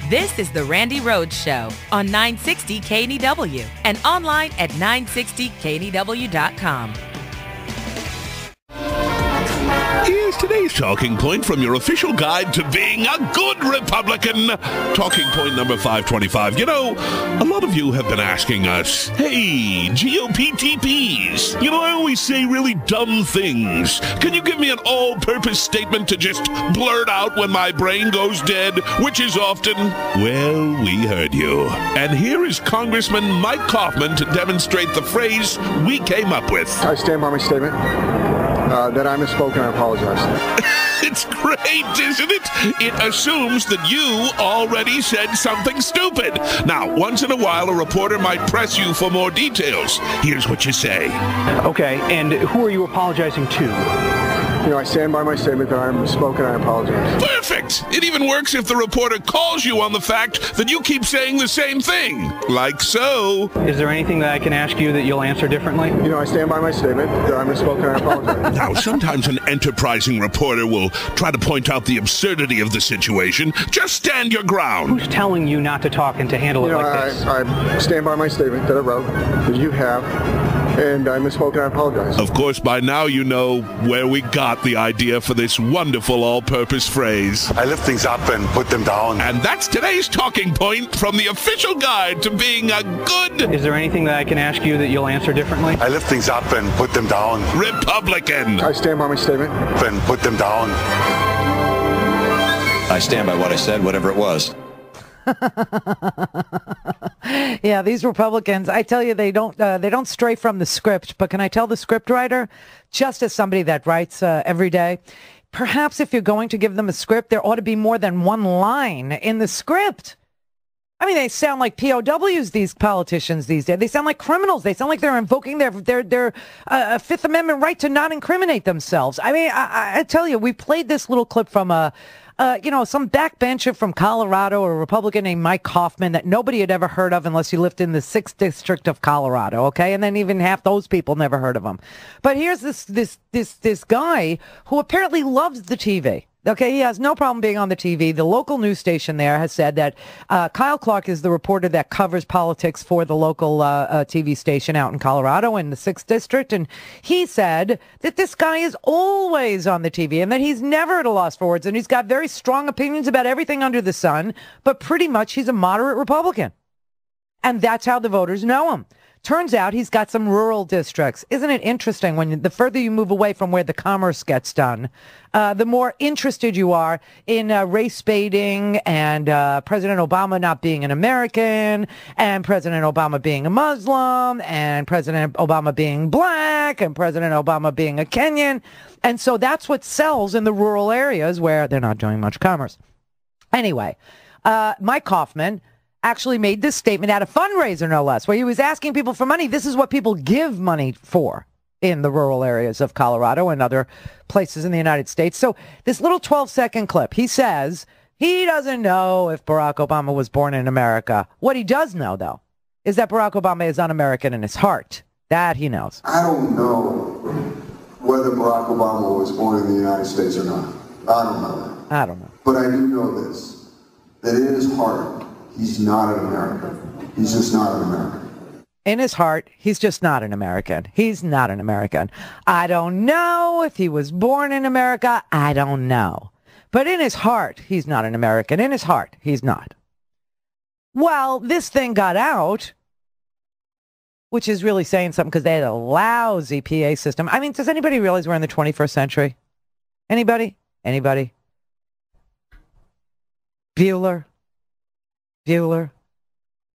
This is the Randi Rhodes Show on 960 KNEW and online at 960KNEW.com. Here's today's talking point from your official guide to being a good Republican. Talking point number 525. You know, a lot of you have been asking us, hey, GOP TPs, I always say really dumb things. Can you give me an all-purpose statement to just blurt out when my brain goes dead, which is often? Well, we heard you. And here is Congressman Mike Kaufman to demonstrate the phrase we came up with. I stand by my statement. That I misspoke and I apologize. It's great, isn't it? It assumes that you already said something stupid. Now, once in a while, a reporter might press you for more details. Here's what you say. Okay, and who are you apologizing to? I stand by my statement that I misspoke and I apologize. Perfect! It even works if the reporter calls you on the fact that you keep saying the same thing. Like so. Is there anything that I can ask you that you'll answer differently? I stand by my statement that I misspoke and I apologize. Now, sometimes an enterprising reporter will try to point out the absurdity of the situation. Just stand your ground. Who's telling you not to talk and to handle it like this? I stand by my statement that I wrote, that you have, and I misspoke and I apologize. Of course, by now you know where we got the idea for this wonderful all-purpose phrase. I lift things up and put them down. And that's today's talking point from the official guide to being a good... Is there anything that I can ask you that you'll answer differently? I lift things up and put them down. Republican. I stand by my statement. And put them down. I stand by what I said, whatever it was. Yeah, these Republicans, I tell you, they don't stray from the script. But can I tell the script writer, just as somebody that writes every day, perhaps if you're going to give them a script, there ought to be more than one line in the script. I mean, they sound like POWs, these politicians these days. They sound like criminals. They sound like they're invoking their Fifth Amendment right to not incriminate themselves. I mean, I tell you, we played this little clip from some backbencher from Colorado, a Republican named Mike Kaufman that nobody had ever heard of unless you lived in the 6th District of Colorado, okay? And then even half those people never heard of him. But here's this guy who apparently loves the TV. Okay, he has no problem being on the TV. The local news station there has said that Kyle Clark is the reporter that covers politics for the local TV station out in Colorado in the 6th District. And he said that this guy is always on the TV and that he's never at a loss for words. And he's got very strong opinions about everything under the sun. But pretty much he's a moderate Republican. And that's how the voters know him. Turns out he's got some rural districts. Isn't it interesting when the further you move away from where the commerce gets done, the more interested you are in race baiting and President Obama not being an American and President Obama being a Muslim and President Obama being black and President Obama being a Kenyan. And so that's what sells in the rural areas where they're not doing much commerce. Anyway, Mike Kaufman actually made this statement at a fundraiser, no less, where he was asking people for money. This is what people give money for in the rural areas of Colorado and other places in the United States. So this little 12-second clip, he says he doesn't know if Barack Obama was born in America. What he does know, though, is that Barack Obama is un-American in his heart. That he knows. I don't know whether Barack Obama was born in the United States or not. I don't know that. I don't know. But I do know this, that in his heart, he's not an American. He's just not an American. In his heart, he's just not an American. He's not an American. I don't know if he was born in America. I don't know. But in his heart, he's not an American. In his heart, he's not. Well, this thing got out, which is really saying something because they had a lousy PA system. I mean, does anybody realize we're in the 21st century? Anybody? Anybody? Bueller?